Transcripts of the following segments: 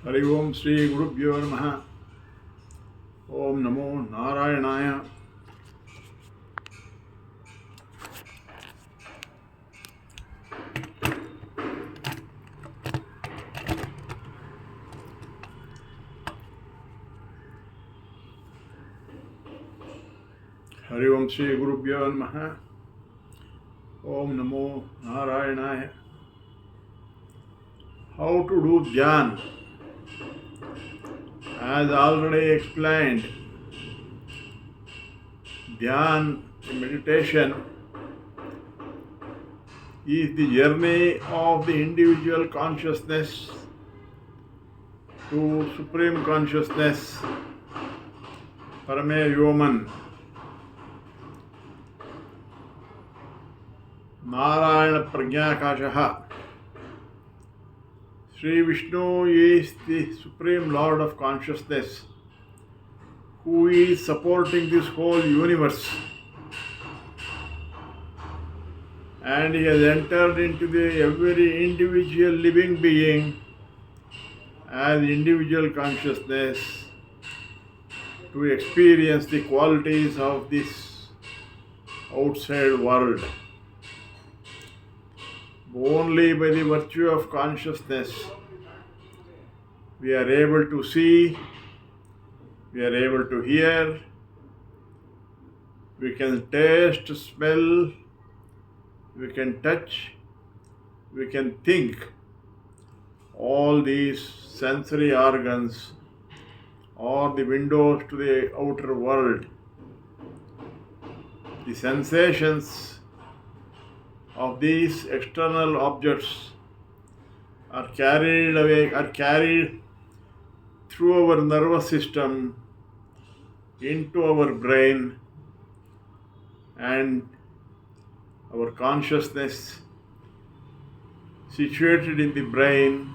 हरि ओम श्री गुरुभ्यो नमः। ओम नमो नारायणाय। हरि ओम श्री गुरुभ्यो नमः। ओम नमो नारायणाय। How to do dhyaana? As already explained, dhyan, meditation, is the journey of the individual consciousness to supreme consciousness, Parame Yoman. Narayana Pragyakashaha. Sri Vishnu is the Supreme Lord of Consciousness who is supporting this whole universe, and he has entered into every individual living being as individual consciousness to experience the qualities of this outside world. Only by the virtue of consciousness we are able to see, we are able to hear, we can taste, smell, we can touch, we can think. All these sensory organs are the windows to the outer world. The sensations of these external objects are carried through our nervous system into our brain, and our consciousness situated in the brain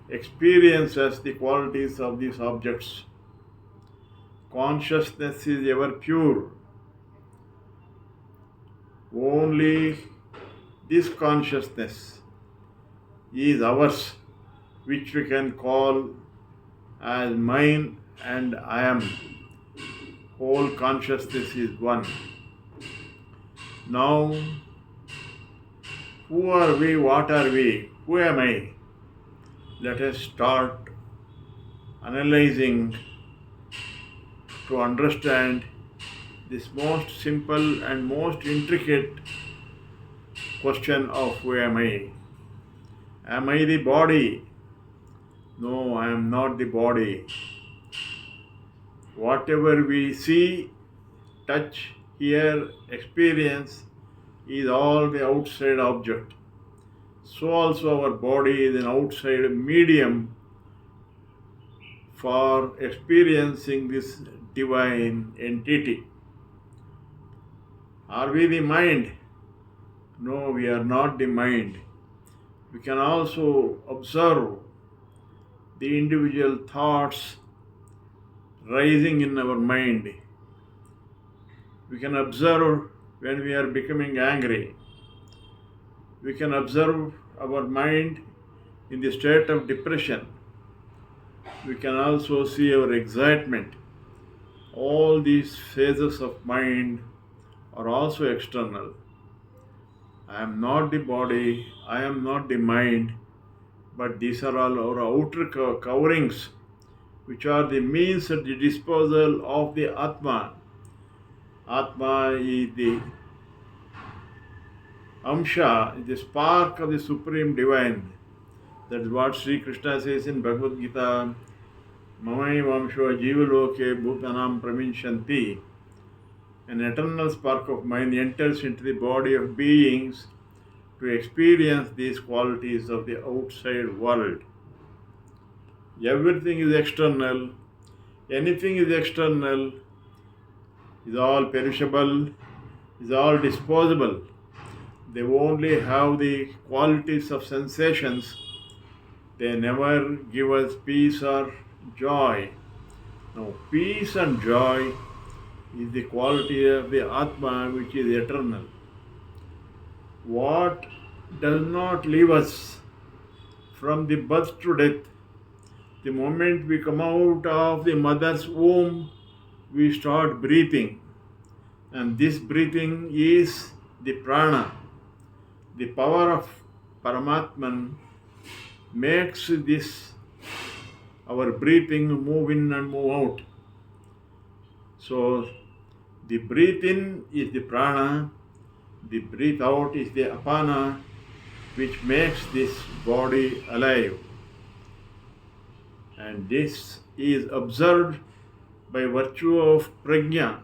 experiences the qualities of these objects. Consciousness is ever pure. Only this consciousness is ours, which we can call as mine and I am. Whole consciousness is one. Now, who are we? What are we? Who am I? Let us start analyzing to understand this most simple and most intricate question of who am I? Am I the body? No, I am not the body. Whatever we see, touch, hear, experience is all the outside object. So also our body is an outside medium for experiencing this divine entity. Are we the mind? No, we are not the mind. We can also observe the individual thoughts rising in our mind. We can observe when we are becoming angry. We can observe our mind in the state of depression. We can also see our excitement. All these phases of mind are also external. I am not the body, I am not the mind, but these are all our outer coverings, which are the means at the disposal of the Atma. Atma is the Amsha, the spark of the Supreme Divine. That is what Sri Krishna says in Bhagavad Gita, Mamai Vamsho Jivaloke Bhutanam Praminshanti. An eternal spark of mind enters into the body of beings to experience these qualities of the outside world. Everything is external, anything is external, is all perishable, is all disposable. They only have the qualities of sensations. They never give us peace or joy. Now, peace and joy is the quality of the Atma, which is eternal. What does not leave us from the birth to death The moment we come out of the mother's womb, we start breathing. And this breathing is the prana. The power of Paramatman makes this our breathing move in and move out. So the breath in is the prana, the breath out is the apana, which makes this body alive. And this is observed by virtue of prajna.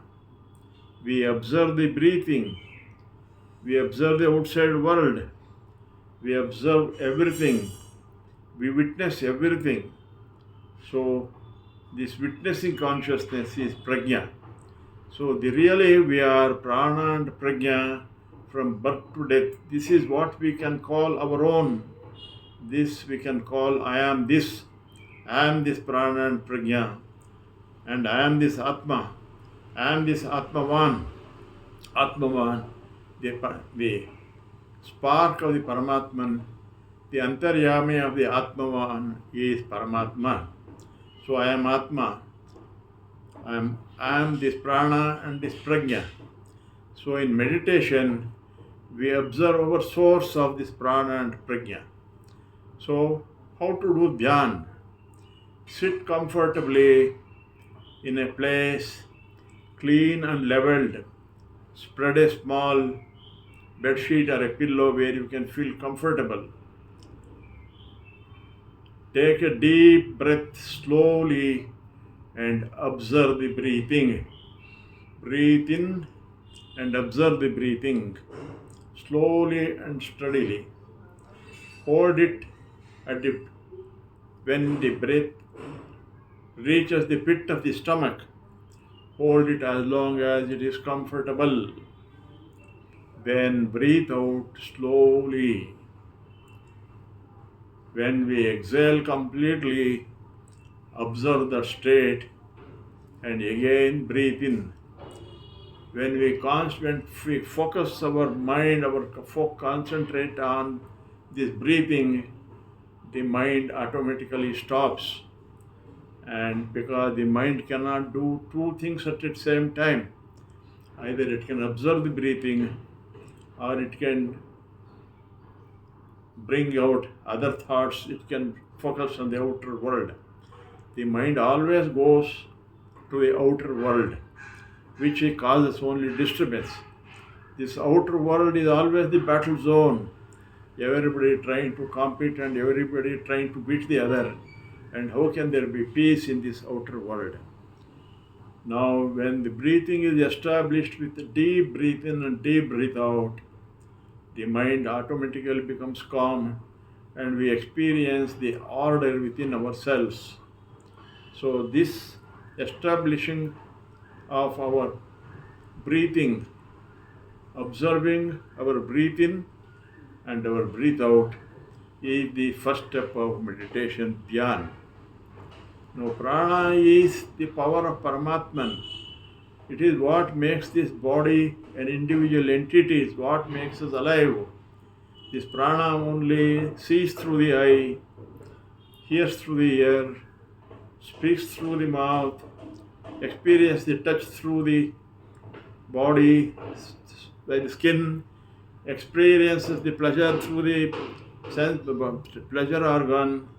We observe the breathing, we observe the outside world, we observe everything, we witness everything. So this witnessing consciousness is prajna. So really we are prana and prajna from birth to death. This is what we can call our own. This we can call I am this. I am this prana and prajna. And I am this atma. I am this atmavan. Atmavan, the spark of the Paramatman, the antaryami of the Atmavan is Paramatma. So I am Atma. I am this prana and this prajna. So in meditation, we observe our source of this prana and prajna. So how to do dhyan? Sit comfortably in a place clean and leveled. Spread a small bed sheet or a pillow where you can feel comfortable. Take a deep breath slowly and observe the breathing. Breathe in and observe the breathing slowly and steadily. Hold it when the breath reaches the pit of the stomach. Hold it as long as it is comfortable. Then breathe out slowly. When we exhale completely, observe the state and again breathe in. When we focus our mind, concentrate on this breathing, the mind automatically stops. And because the mind cannot do two things at the same time, either it can observe the breathing or it can bring out other thoughts, it can focus on the outer world. The mind always goes to the outer world, which causes only disturbance. This outer world is always the battle zone. Everybody trying to compete and everybody trying to beat the other. And how can there be peace in this outer world? Now, when the breathing is established with a deep breath in and deep breath out, the mind automatically becomes calm and we experience the order within ourselves. So this establishing of our breathing, observing our breath in and our breath out is the first step of meditation, dhyan. Now prana is the power of Paramatman. It is what makes this body an individual entity, is what makes us alive. This prana only sees through the eye, hears through the ear, speaks through the mouth, experiences the touch through the body, by the skin, experiences the pleasure through the pleasure organ.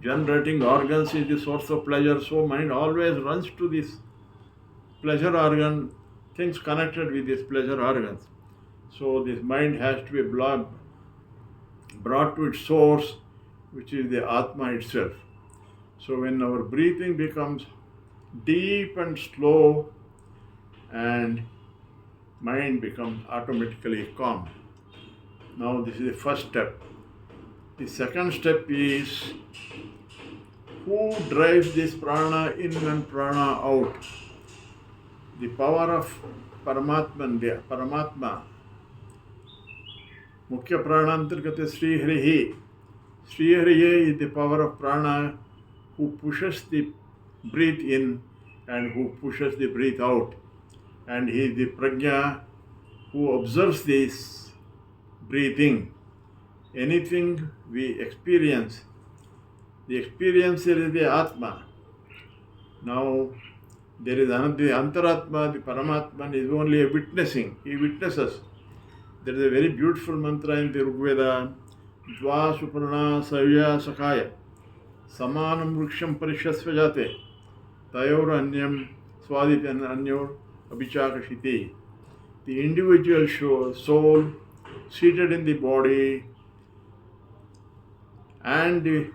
Generating organs is the source of pleasure, so mind always runs to this pleasure organ, things connected with these pleasure organs. So this mind has to be brought to its source, which is the Atma itself. So when our breathing becomes deep and slow, and mind becomes automatically calm. Now this is the first step. The second step is who drives this prana in and prana out. The power of Paramatma. Mukhya prana antargata Sri Harihi. Sri Harihi is the power of prana who pushes the breath in and who pushes the breath out. And he is the prajna who observes this breathing. Anything we experience, The experiencer is the Atma. Now, there is another, the Antaratma, the Paramatman is only a witnessing. He witnesses. There is a very beautiful mantra in the Rigveda. Dva Suparna Savya Sakaya Samanam Vriksham Parishasva Jate Tayor Anyam Swadipyan Anyor Abhichakashiti. The individual soul seated in the body and the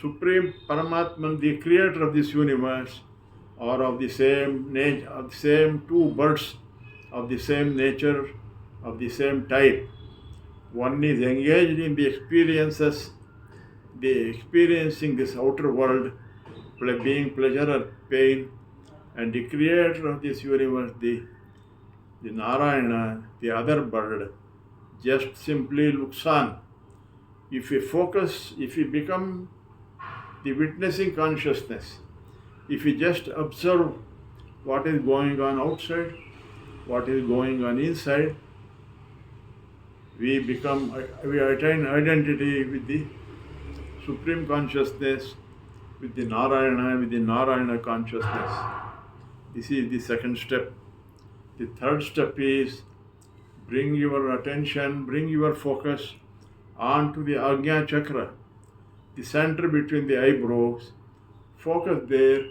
Supreme Paramatman, the creator of this universe, are of the same nature, of the same two birds of the same nature, of the same type. One is engaged in the experiences, the experiencing this outer world, being pleasure or pain, and the creator of this universe, the Narayana, the other bird, just simply looks on. If we focus, if we become the witnessing consciousness, if we just observe what is going on outside, what is going on inside, we attain identity with the Supreme Consciousness, with the Narayana consciousness. This is the second step. The third step is bring your attention, bring your focus onto the Ajna Chakra, the center between the eyebrows. Focus there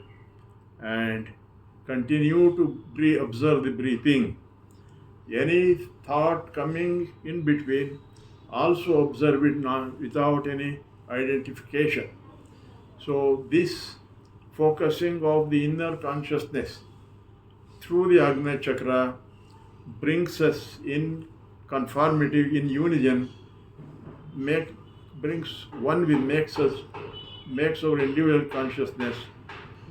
and continue to observe the breathing. Any thought coming in between, also observe it without any identification. So this focusing of the inner consciousness through the Ajna Chakra brings us in conformity, in unison, makes our individual consciousness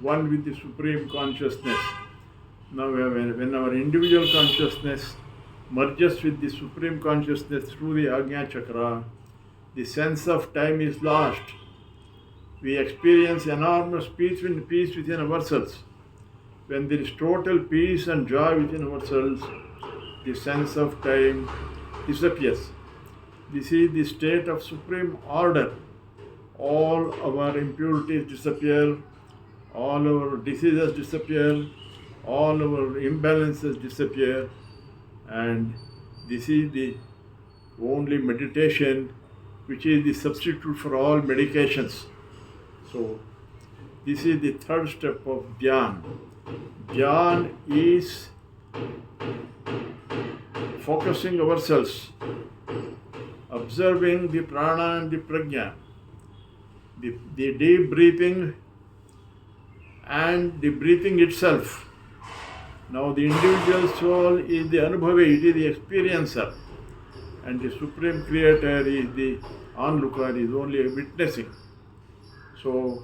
one with the Supreme Consciousness. Now when our individual consciousness merges with the Supreme Consciousness through the Ajna Chakra, the sense of time is lost. We experience enormous peace within ourselves. When there is total peace and joy within ourselves, the sense of time disappears. This is the state of supreme order. All our impurities disappear, all our diseases disappear, all our imbalances disappear, and this is the only meditation which is the substitute for all medications. So this is the third step of dhyaana. Dhyaana is focusing ourselves, observing the prana and the prajna, the deep breathing and the breathing itself. Now the individual soul is the anubhavi, it is the experiencer, and the Supreme Creator is the onlooker, is only witnessing. So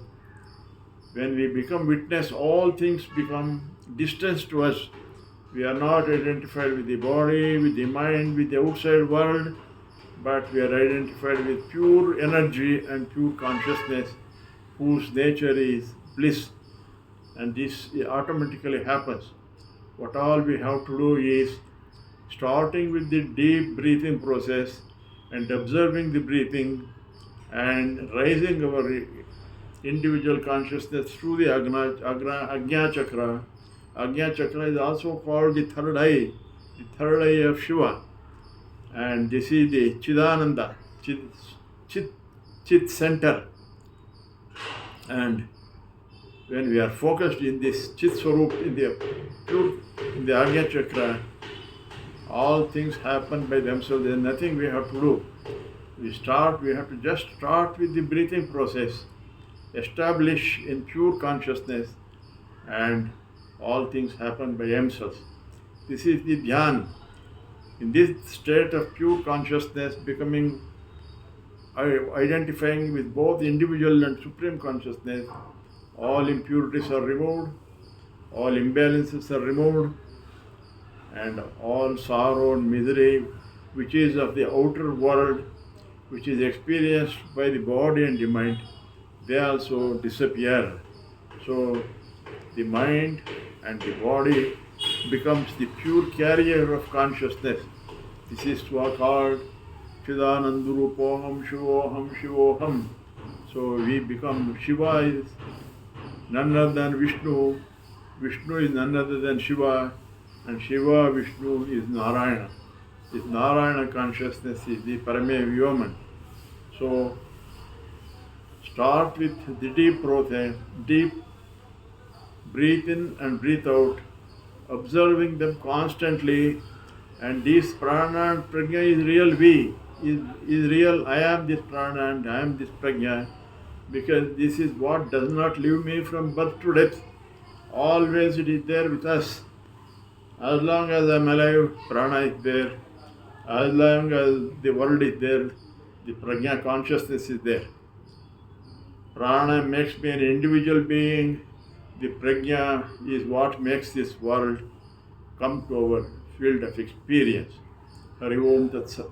when we become witness, all things become distant to us. We are not identified with the body, with the mind, with the outside world, but we are identified with pure energy and pure consciousness, whose nature is bliss. And this automatically happens. What all we have to do is, starting with the deep breathing process and observing the breathing and raising our individual consciousness through the Ajna Chakra. Ajna Chakra is also called the third eye of Shiva. And this is the Chidananda, Chit center. And when we are focused in this Chit Swarup, in the Ajna Chakra, all things happen by themselves. There is nothing we have to do. We have to just start with the breathing process, establish in pure consciousness, and all things happen by themselves. This is the dhyan. In this state of pure consciousness, identifying with both individual and supreme consciousness, all impurities are removed, all imbalances are removed, and all sorrow and misery, which is of the outer world, which is experienced by the body and the mind, they also disappear. So the mind and the body becomes the pure carrier of consciousness. This is called Chidanandarupoham Shivoham Shivoham. So we become Shiva is none other than Vishnu, Vishnu is none other than Shiva, and Shiva, Vishnu is Narayana. This Narayana consciousness is the Parame Vyoman. So start with the deep breath, deep breathe in and breathe out, observing them constantly. And this prana and prajna is real we, is real I am this prana and I am this prajna, because this is what does not leave me from birth to death. Always it is there with us. As long as I am alive, prana is there. As long as the world is there, the prajna consciousness is there. Prana makes me an individual being. The prajna is what makes this world come to our field of experience. Hari Om Tat Sat.